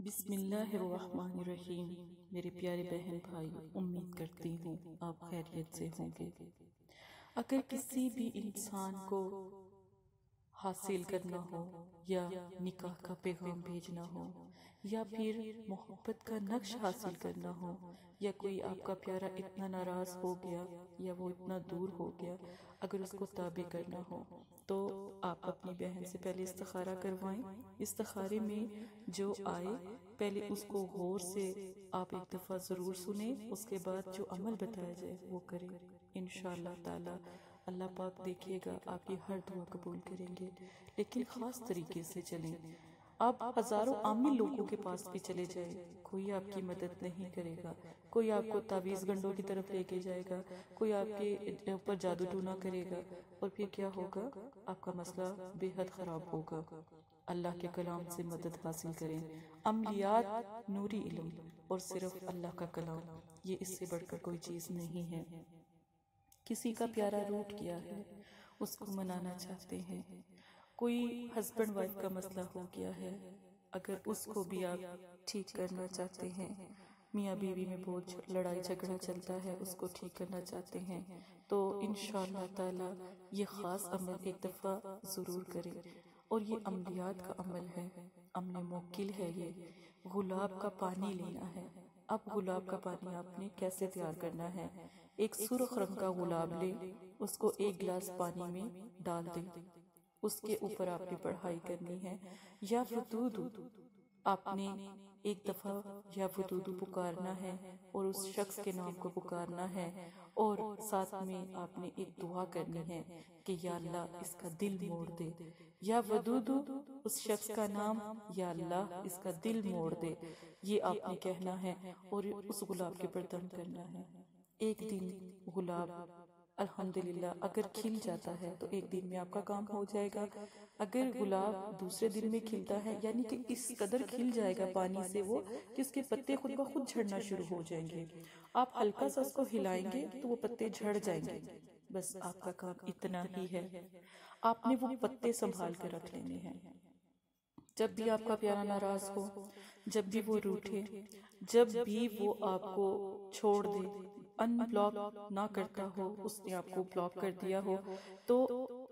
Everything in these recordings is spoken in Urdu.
بسم اللہ الرحمن الرحیم۔ میرے پیارے بہن بھائی، امید کرتی ہوں آپ خیریت سے ہوں گے۔ اگر کسی بھی انسان کو حاصل کرنا ہو یا نکاح کا پیغام بھیجنا ہو یا پھر محبت کا نقش حاصل کرنا ہو یا کوئی آپ کا پیارا اتنا ناراض ہو گیا یا وہ اتنا دور ہو گیا، اگر اس کو تابع کرنا ہو تو آپ اپنی بہن سے پہلے استخارہ کروائیں۔ استخارے میں جو آئے پہلے اس کو غور سے آپ ایک دفعہ ضرور سنیں، اس کے بعد جو عمل بتایا جائے وہ کریں۔ انشاءاللہ تعالی اللہ پاک دیکھیے گا، آپ کی ہر دعا قبول کریں گے، لیکن خاص طریقے سے چلیں۔ آپ ہزاروں عامل لوگوں کے پاس بھی چلے جائیں، کوئی آپ کی مدد نہیں کرے گا، کوئی آپ کو تعویذ گنڈوں کی طرف لے کے جائے گا، کوئی آپ کے اوپر جادو ٹونا کرے گا، اور پھر کیا ہوگا؟ آپ کا مسئلہ بے حد خراب ہوگا۔ اللہ کے کلام سے مدد حاصل کریں۔ عملیات نوری علم اور صرف اللہ کا کلام، یہ اس سے بڑھ کر کوئی چیز نہیں ہے۔ کسی کا پیارا روٹ گیا ہے، اس کو منانا چاہتے ہیں۔ کوئی ہسبینڈ وائف کا مسئلہ ہو گیا ہے، اگر اس کو بھی آپ ٹھیک کرنا چاہتے ہیں، میاں بیوی میں بہت لڑائی جھگڑا چلتا ہے، اس کو ٹھیک کرنا چاہتے ہیں، تو انشاءاللہ تعالی یہ خاص عمل ایک دفعہ ضرور کریں۔ اور یہ عملیات کا عمل ہے، عمل موکل ہے۔ یہ گلاب کا پانی لینا ہے۔ اب گلاب کا پانی آپ نے کیسے تیار کرنا ہے؟ ایک سرخ رنگ کا گلاب لیں، اس کو ایک گلاس پانی میں ڈال دیں، اس کے اوپر آپ نے پڑھائی کرنی ہے، یا ودود آپ نے ایک دفعہ یا ودود پکارنا ہے اور اس شخص کے نام کو پکارنا ہے، اور ساتھ میں آپ نے ایک دعا کرنی ہے کہ یا اللہ اس کا دل موڑ دے، یا ودود اس شخص کا نام، یا اللہ اس کا دل موڑ دے، یہ آپ نے کہنا ہے اور اس گلاب کے پر دم کرنا ہے۔ ایک دن گلاب الحمدللہ اگر کھل جاتا ہے تو ایک دن میں آپ کا کام ہو جائے گا۔ اگر گلاب دوسرے دن میں کھلتا ہے، یعنی کہ اس قدر کھل جائے گا پانی سے وہ کہ اس کے پتے خود بخود جھڑنا شروع ہو جائیں گے، آپ ہلکا سا اس کو ہلائیں گے تو وہ پتے جھڑ جائیں گے۔ بس آپ کا کام اتنا ہی ہے، آپ نے وہ پتے سنبھال کر رکھ لینے ہیں۔ جب بھی آپ کا پیارا ناراض ہو، جب بھی وہ روٹھے، جب بھی وہ آپ کو چھوڑ دے، ان بلاک نہ کرتا ہو، اس نے آپ کو بلاک کر دیا ہو، تو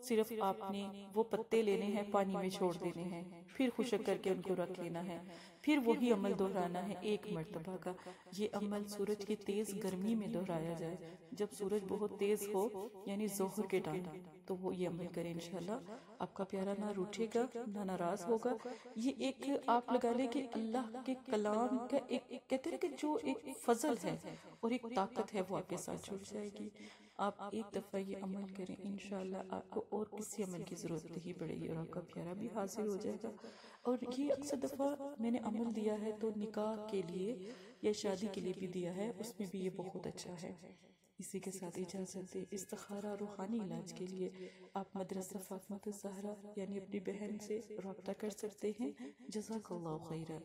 صرف آپ نے وہ پتے لینے ہیں، پانی میں چھوڑ دینے ہیں، پھر خشک کر کے ان کو رکھ لینا ہے، پھر وہی عمل دہرانا ہے ایک مرتبہ کا۔ یہ عمل سورج کی تیز گرمی میں دہرایا جائے، جب سورج بہت تیز ہو، یعنی ظہر کے ٹائم، تو وہ یہ عمل کریں۔ انشاءاللہ آپ کا پیارا نہ روٹھے گا، نہ ناراض ہوگا۔ یہ ایک آپ لگا لیں کہ اللہ کے کلام کا ایک کہتے ہیں کہ جو ایک فضل ہے اور ایک طاقت ہے، وہ آپ کے ساتھ جڑ جائے گی۔ آپ ایک دفعہ یہ عمل کریں، انشاءاللہ آپ کو اور کسی عمل کی ضرورت نہیں پڑے گی، اور آپ کا پیارا بھی حاصل ہو جائے گا۔ اور یہ اکثر دفعہ میں نے عمل دیا ہے تو نکاح کے لیے یا شادی کے لیے بھی دیا ہے، اس میں بھی یہ بہت اچھا ہے۔ اسی کے ساتھ اجازت دے۔ استخارہ روحانی علاج کے لیے آپ مدرسہ فاطمہ الزہرا یعنی اپنی بہن سے رابطہ کر سکتے ہیں۔ جزاک اللہ خیرہ۔